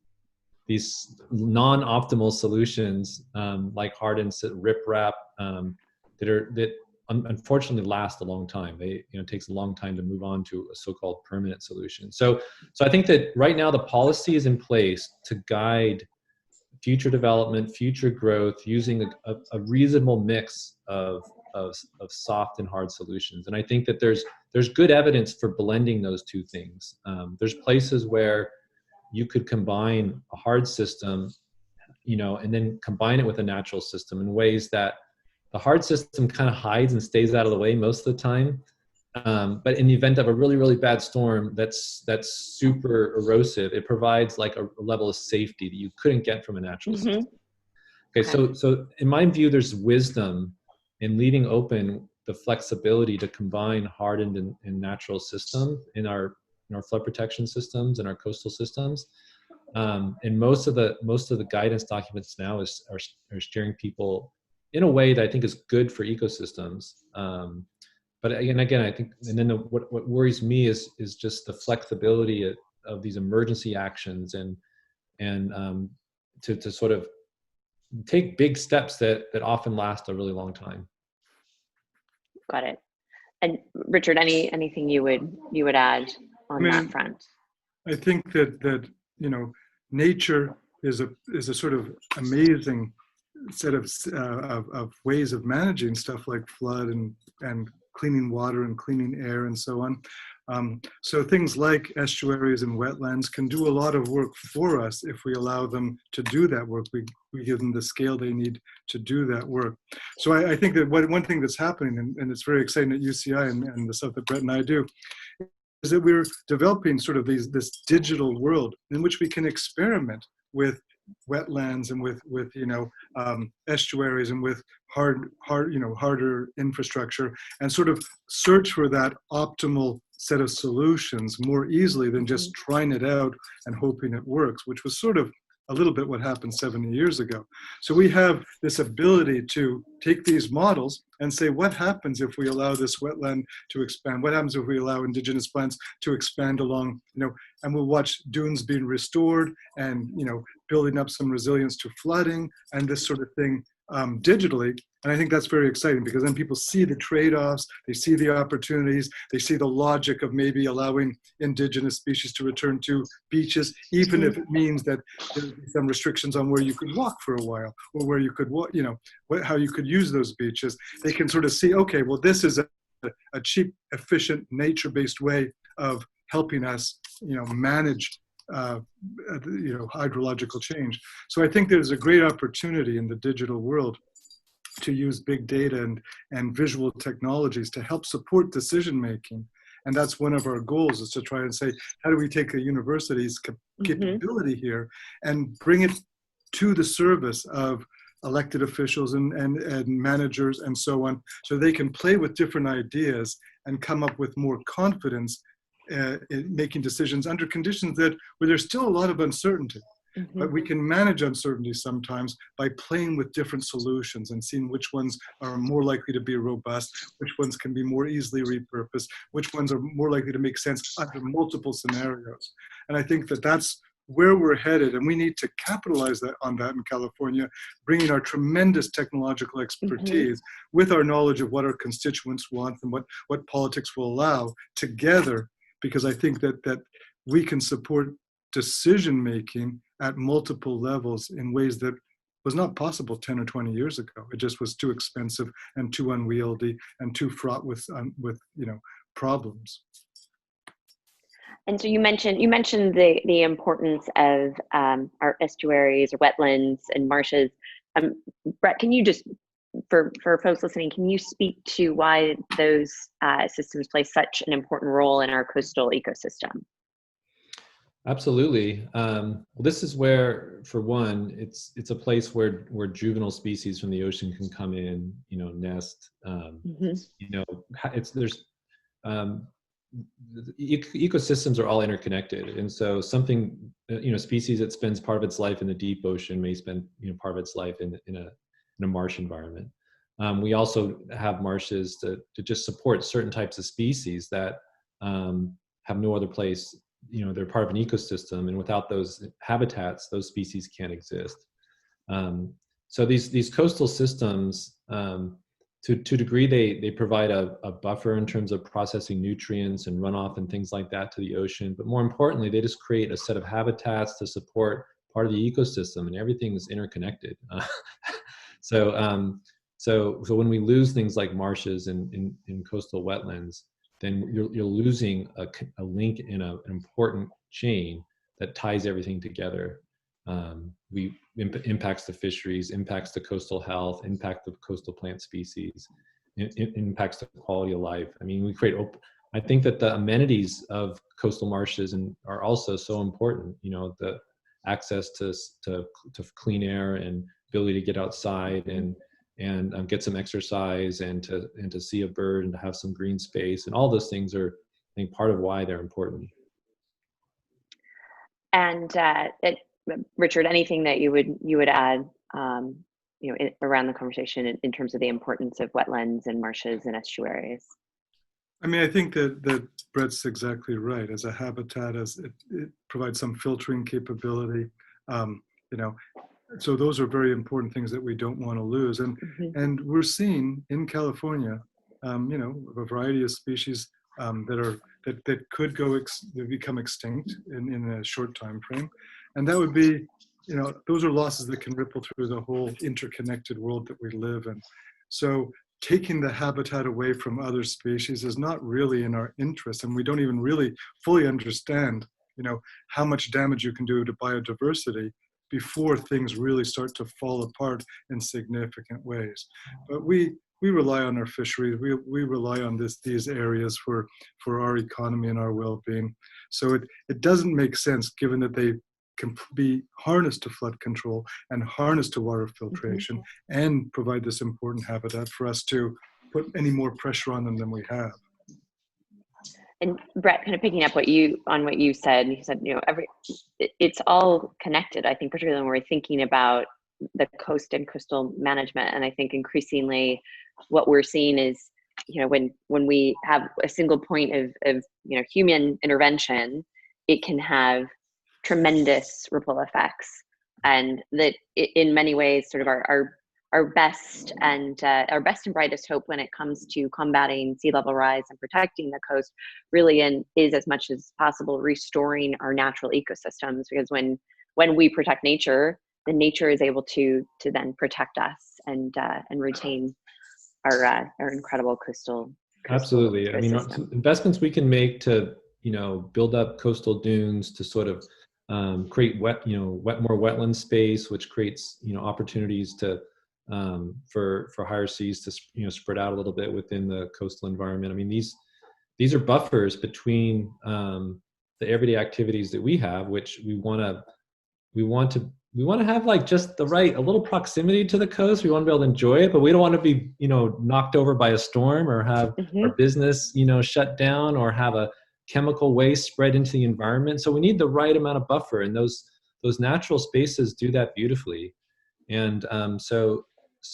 non-optimal solutions, like hardened riprap, that unfortunately last a long time. It takes a long time to move on to a so-called permanent solution. So I think that right now the policy is in place to guide future development, future growth, using a reasonable mix of of soft and hard solutions. And I think that there's good evidence for blending those two things. There's places where you could combine a hard system, and then combine it with a natural system in ways that the hard system kind of hides and stays out of the way most of the time. But in the event of a really, really bad storm that's super erosive, it provides like a level of safety that you couldn't get from a natural system. Okay, so in my view, there's wisdom in leaving open the flexibility to combine hardened and natural systems in our flood protection systems and our coastal systems. And most of the guidance documents now are steering people in a way that I think is good for ecosystems. But again, I think, and then what worries me is just the flexibility of these emergency actions and to sort of take big steps that often last a really long time. Got it. And Richard, anything you would add on that front? I think that nature is a sort of amazing set of ways of managing stuff like flood and cleaning water and cleaning air and so on. So things like estuaries and wetlands can do a lot of work for us if we allow them to do that work. We give them the scale they need to do that work. So I think that one thing that's happening, and it's very exciting at UCI and the stuff that Brett and I do, is that we're developing sort of this digital world in which we can experiment with wetlands and with estuaries and with harder infrastructure, and sort of search for that optimal set of solutions more easily than just trying it out and hoping it works, which was sort of a little bit what happened 70 years ago. So we have this ability to take these models and say, what happens if we allow this wetland to expand? What happens if we allow indigenous plants to expand along, and we'll watch dunes being restored and, building up some resilience to flooding and this sort of thing digitally. And I think that's very exciting because then people see the trade-offs, they see the opportunities, they see the logic of maybe allowing indigenous species to return to beaches, even if it means that there's some restrictions on where you could walk for a while or where you could walk, how you could use those beaches. They can sort of see, okay, well, this is a cheap, efficient, nature-based way of helping us, manage hydrological change. So I think there's a great opportunity in the digital world to use big data and visual technologies to help support decision making. And that's one of our goals, is to try and say, how do we take a university's capability here and bring it to the service of elected officials and managers and so on, so they can play with different ideas and come up with more confidence in making decisions under conditions where there's still a lot of uncertainty. But we can manage uncertainty sometimes by playing with different solutions and seeing which ones are more likely to be robust, which ones can be more easily repurposed, which ones are more likely to make sense under multiple scenarios. And I think that that's where we're headed, and we need to capitalize on that in California, bringing our tremendous technological expertise with our knowledge of what our constituents want and what politics will allow together, because I think that we can support decision-making at multiple levels in ways that was not possible 10 or 20 years ago. It just was too expensive and too unwieldy and too fraught with problems. And so you mentioned the importance of our estuaries or wetlands and marshes. Brett, can you just, for folks listening, can you speak to why those systems play such an important role in our coastal ecosystem? Absolutely. Well, this is where, for one, it's a place where juvenile species from the ocean can come in, nest. Ecosystems are all interconnected, and so something, species that spends part of its life in the deep ocean may spend, part of its life in a marsh environment. We also have marshes to just support certain types of species that have no other place. They're part of an ecosystem, and without those habitats, those species can't exist. So these coastal systems, to a degree, they provide a buffer in terms of processing nutrients and runoff and things like that to the ocean. But more importantly, they just create a set of habitats to support part of the ecosystem, and everything is interconnected. So So when we lose things like marshes in coastal wetlands, then you're losing a link in an important chain that ties everything together. Impacts the fisheries, impacts the coastal health, impact the coastal plant species, impacts the quality of life. I mean, I think that the amenities of coastal marshes are also so important. You know, the access to clean air and ability to get outside and get some exercise and to see a bird and to have some green space, and all those things are, I think, part of why they're important. And Richard, anything that you would add, around the conversation in terms of the importance of wetlands and marshes and estuaries? I mean, I think that Brett's exactly right. As a habitat, as it provides some filtering capability, so those are very important things that we don't want to lose. And we're seeing in California, a variety of species that could become extinct in a short time frame, and that would be, those are losses that can ripple through the whole interconnected world that we live in. So taking the habitat away from other species is not really in our interest, and we don't even really fully understand, how much damage you can do to biodiversity before things really start to fall apart in significant ways. But we rely on our fisheries. We rely on these areas for our economy and our well-being. So it doesn't make sense, given that they can be harnessed to flood control and harnessed to water filtration and provide this important habitat, for us to put any more pressure on them than we have. And Brett, kind of picking up what you said, it's all connected. I think particularly when we're thinking about the coast and coastal management, and I think increasingly what we're seeing is, when we have a single point of human intervention, it can have tremendous ripple effects, and that in many ways sort of our best and brightest hope when it comes to combating sea level rise and protecting the coast really is as much as possible restoring our natural ecosystems, because when we protect nature, then nature is able to then protect us and retain our incredible coastal Absolutely. I mean, investments we can make to build up coastal dunes to sort of create more wetland space, which creates opportunities to for higher seas to spread out a little bit within the coastal environment. I mean, these are buffers between the everyday activities that we have, which we want to have like just a little proximity to the coast. We want to be able to enjoy it, but we don't want to be knocked over by a storm or have our business shut down or have a chemical waste spread into the environment. So we need the right amount of buffer, and those natural spaces do that beautifully. And so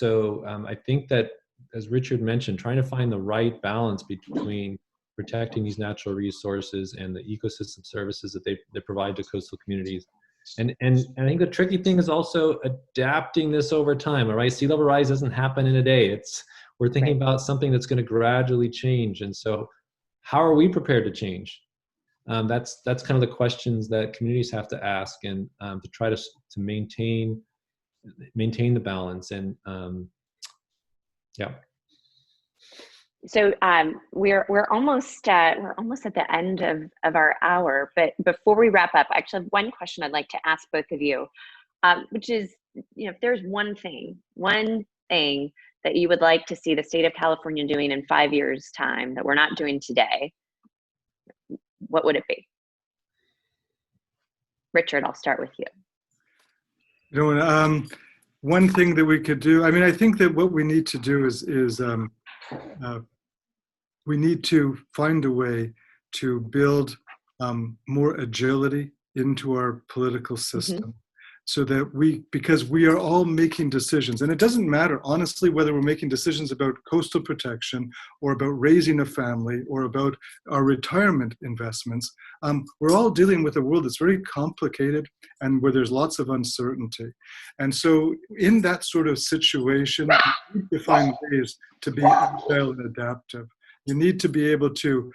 I think that, as Richard mentioned, trying to find the right balance between protecting these natural resources and the ecosystem services that they provide to coastal communities. And I think the tricky thing is also adapting this over time. All right, sea level rise doesn't happen in a day. We're thinking about something that's going to gradually change. And so, how are we prepared to change? That's kind of the questions that communities have to ask, and to try to maintain the balance. And yeah. So we're almost at the end of our hour, but before we wrap up, I actually have one question I'd like to ask both of you, which is, if there's one thing that you would like to see the state of California doing in 5 years' time that we're not doing today, what would it be? Richard, I'll start with you. One thing that we could do, I mean, I think that what we need to do is we need to find a way to build more agility into our political system, so that because we are all making decisions, and it doesn't matter, honestly, whether we're making decisions about coastal protection or about raising a family or about our retirement investments. We're all dealing with a world that's very complicated and where there's lots of uncertainty. And so in that sort of situation, you need to find ways to be agile and adaptive. You need to be able to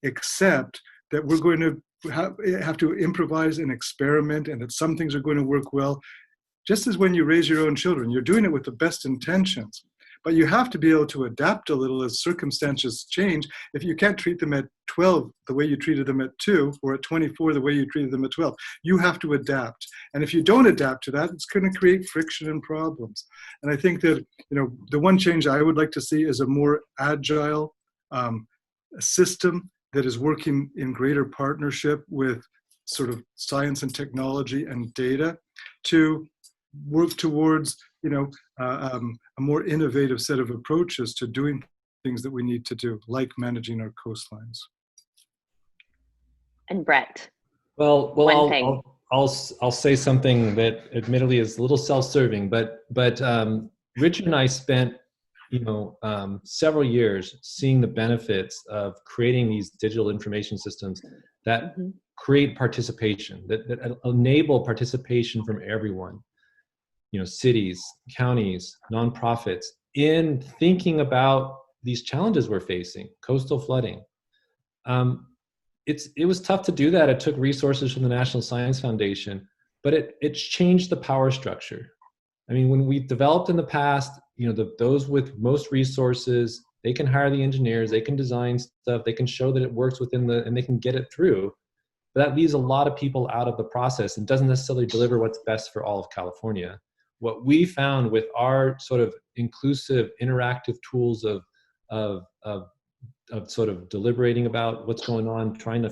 accept that we're going to have to improvise and experiment, and that some things are going to work well. just as when you raise your own children, you're doing it with the best intentions. But you have to be able to adapt a little as circumstances change. If you can't treat them at 12 the way you treated them at 2, or at 24 the way you treated them at 12, you have to adapt. And if you don't adapt to that, it's going to create friction and problems. And I think that, the one change I would like to see is a more agile system that is working in greater partnership with sort of science and technology and data to work towards a more innovative set of approaches to doing things that we need to do, like managing our coastlines. And Brett. Well, one thing. I'll say something that admittedly is a little self-serving, but Richard and I spent several years seeing the benefits of creating these digital information systems that create participation, that enable participation from everyone. Cities, counties, nonprofits, in thinking about these challenges we're facing, coastal flooding. It was tough to do that. It took resources from the National Science Foundation, but it's changed the power structure. I mean, when we developed in the past, those with most resources, they can hire the engineers, they can design stuff, they can show that it works and they can get it through. But that leaves a lot of people out of the process and doesn't necessarily deliver what's best for all of California. What we found with our sort of inclusive, interactive tools of sort of deliberating about what's going on, trying to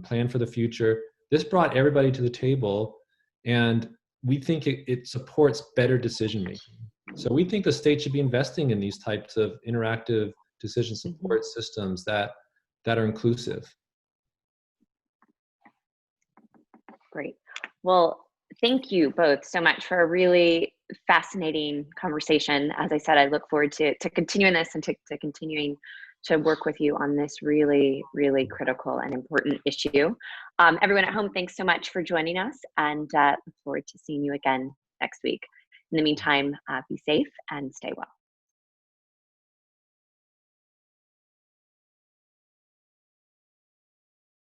plan for the future, this brought everybody to the table, and we think it supports better decision making. So we think the state should be investing in these types of interactive decision support systems that are inclusive. Great. Well, thank you both so much for a really fascinating conversation. As I said, I look forward to continuing this and to continuing to work with you on this really, really critical and important issue. Everyone at home, thanks so much for joining us, and look forward to seeing you again next week. In the meantime, be safe and stay well.